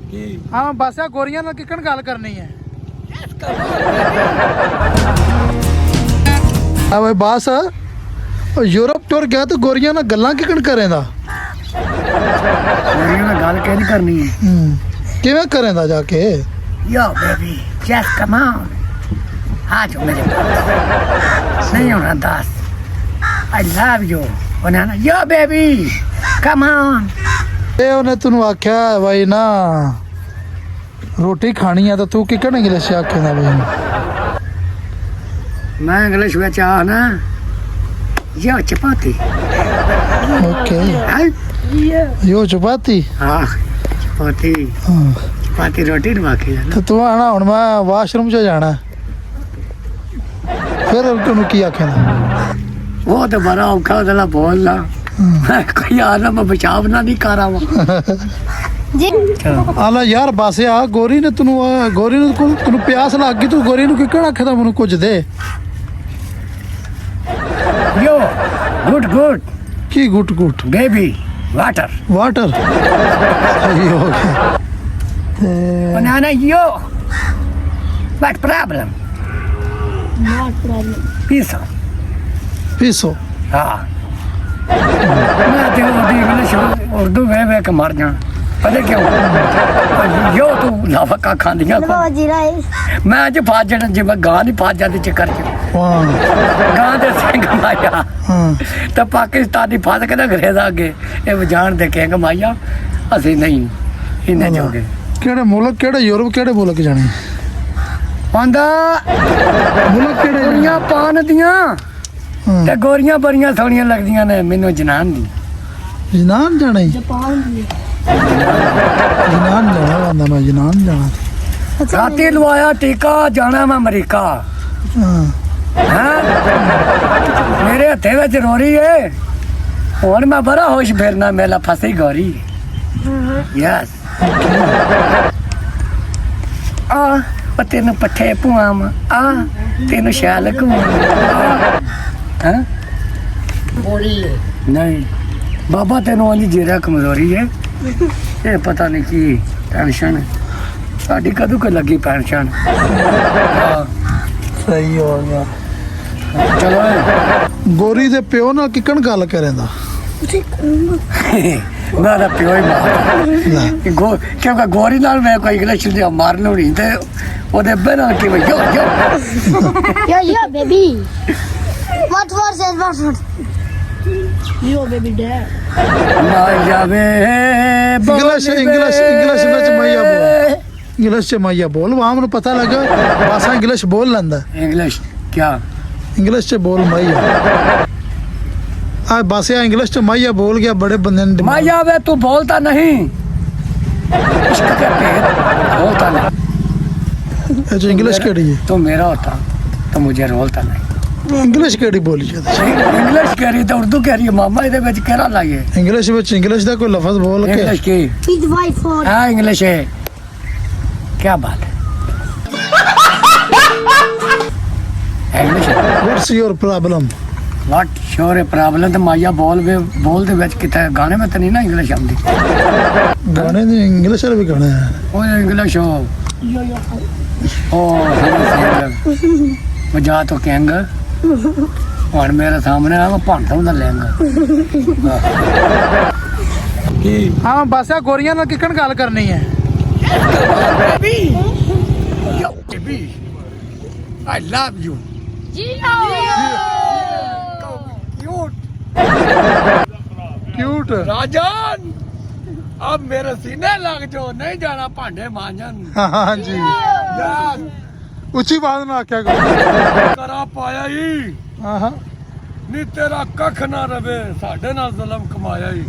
हाँ बस यार गोरियां नाल किकन गल करनी है। हाँ भाई बस यूरोप टूर गया तो गोरियां नाल गल्लां किकन करेंदा? गोरियां नाल गल कैसे करनी है? किवें करेंदा जाके? Yo baby just come on आ जाओ मेरे पास नहीं होना दास आई लव यू बनाना यो बेबी कम ऑन ਇਹ ਉਹਨੇ ਤੈਨੂੰ ਆਖਿਆ ਬਾਈ ਨਾ ਰੋਟੀ ਖਾਣੀ ਆ ਤਾਂ ਤੂੰ ਕਿਕਣ ਇੰਗਲਿਸ਼ ਆਖੇਂਦਾ ਬਈ मैं इंग्लिश में चाह ना यो चपाती ਓਕੇ हाँ ਯੋ ਚਪਾਤੀ हाँ चपाती ਹਾਂ चपाती रोटी न बाकी है ना ਤੇ ਤੂੰ ਆਣਾ ਹੁਣ ਮੈਂ ਵਾਸ਼ਰੂਮ 'ਚ ਜਾਣਾ ਫਿਰ ਤੈਨੂੰ ਕੀ ਆਖੇਂਦਾ? वो तो बड़ा औखा वाला बोलना मैं कोई आना मैं बचाव ना नहीं कर रहा ਆਲਾ ਯਾਰ ਬਸ ਆ ਗੋਰੀ ਨੇ ਤੈਨੂੰ ਗੋਰੀ ਨੂੰ ਤੈਨੂੰ ਪਿਆਸ ਲੱਗ ਗਈ ਤੂੰ ਗੋਰੀ ਨੂੰ ਕਿਕਣ ਆਖਦਾ ਮੈਨੂੰ ਕੁਝ ਦੇ यो गुड गुड ਕੀ ਗੁੱਟ ਗੁੱਟ बेबी वाटर ਵਾਟਰ ਸਹੀ ਹੋ ਗਿਆ ਤੇ बनाना यो what problem pizza ਪੀਸੋ हाँ मैं तो इंग्लिश उर्दू वे के मर जा पता क्यों यो तू लाफका खांदियां मैं अज फस जाना जिवें गां नहीं फस जाती चक्कर च ਹਾਂ गां दे सिंह माया ਹਾਂ तो पाकिस्तानी फस के ना अंग्रेज आगे ये जान दे के माया असी नहीं इन्हें जोगे ਕਿਹੜੇ ਮੁਲਕ ਕਿਹੜੇ ਯੂਰਪ ਕਿਹੜੇ ਮੁਲਕ ਜਾਣੇ आंदा ਮੁਲਕ ਕਿਹੜੇ गोरियां पान दियां ਹਾਂ ते गोरियां बड़ियां सोहणियां लगदियां ने मैनू जनान दी ਜਨਾਨ ਜਾਣਾ ਹੀ ਜਨਾਨ ਜਾਣਾ ਬੰਦਾ ਮੈਂ ਜਨਾਨ ਜਾਣਾ राती लवाया टीका जाना मैं अमरीका ਹਾਂ हैं मेरे हथे विच रोरी है हुण मैं बड़ा होश फिरना मेला फसी गोरी यस आ तेन पट्ठे पुआम आ तेन शैल घुमाम हैं नहीं बाबा तेन आंदी जीरा कमजोरी है ये पता नहीं की पेंशन साडी कदों क लगी पेंशन हाँ, ਸਹੀ ਹੋ ਗਿਆ चलो ਗੋਰੀ ਦੇ ਪਿਓ ਨਾਲ ਕਿਕਣ ਗੱਲ ਕਰੇਂਦਾ? मैं तो प्यो ही मार क्योंकि गोरी नाल मैं कोई इंग्लिश मारन होनी ते ओदे अब्बे नाल कि यो यो Yo, baby. What was it? What was it? Yo, baby, dad. ना जावे ਇੰਗਲਿਸ਼ ਇੰਗਲਿਸ਼ ਇੰਗਲਿਸ਼ ਵਿੱਚ ਮਾਇਆ ਬੋਲ ਇੰਗਲਿਸ਼ ਚ ਮਾਇਆ ਬੋਲ ਵਾਮ ਨੂੰ ਪਤਾ ਲੱਗਾ ਬਾਸਾ ਇੰਗਲਿਸ਼ ਬੋਲ ਲੈਂਦਾ इंग्लिश क्या ਇੰਗਲਿਸ਼ ਚ ਬੋਲ ਮਾਇਆ ਆ ਬਾਸਿਆ ਇੰਗਲਿਸ਼ ਚ ਮਾਇਆ ਬੋਲ ਗਿਆ ਬੜੇ ਬੰਦੇ ਨੇ मैं जावे तू बोलता नहीं इश्क के भेद बोलता नहीं ਇਹ ਚ ਇੰਗਲਿਸ਼ ਕਿਹੜੀ ਹੈ? तू मेरा होता तो मुझे रोलता नहीं ਇੰਗਲਿਸ਼ ਕਿਹੜੀ ਬੋਲੀ ਜਾਂਦੀ? इंग्लिश कह रही तो उर्दू कह रही है मामा इहदे विच केड़ा लाइए ਇੰਗਲਿਸ਼ ਵਿੱਚ ਇੰਗਲਿਸ਼ ਦਾ ਕੋਈ ਲਫ਼ਜ਼ ਬੋਲ ਕੇ इंग्लिश की He's white for. हाँ इंग्लिश है क्या बात है English what's your problem? What's your है प्रॉब्लम तो माया बोल दे विच किते गाने में तो नहीं ना इंग्लिश आंदी ਗਾਣੇ ਦੀ ਇੰਗਲਿਸ਼ ਵਾਲੇ ਵੀ ਗਾਣੇ ਹੈ ओ इंग्लिश हो Yo. ओ वजा तो कैंग हुण मेरे सामने आ मैं भांडा हुंदा लैंगा ਹਾਂ ਬਸ ਆ ਗੋਰੀਆਂ ਨਾਲ ਕਿਕਣ ਗੱਲ ਕਰਨੀ ਹੈ? Baby yo baby I love you cute cute Rajan अब मेरे सीने लग जाओ नहीं जाना भांडे मांजन ਹਾਂ ਜੀ यार ਉੱਚੀ ਆਵਾਜ਼ ਨਾਲ ਆਖਿਆ ਕਰੋ करा पाया ही ਹਾਂ ਹਾਂ ਨੀ ਤੇਰਾ ਕੱਖ ਨਾ ਰਵੇ ਸਾਡੇ ਨਾਲ ਜ਼ੁਲਮ ਕਮਾਇਆ ਹੀ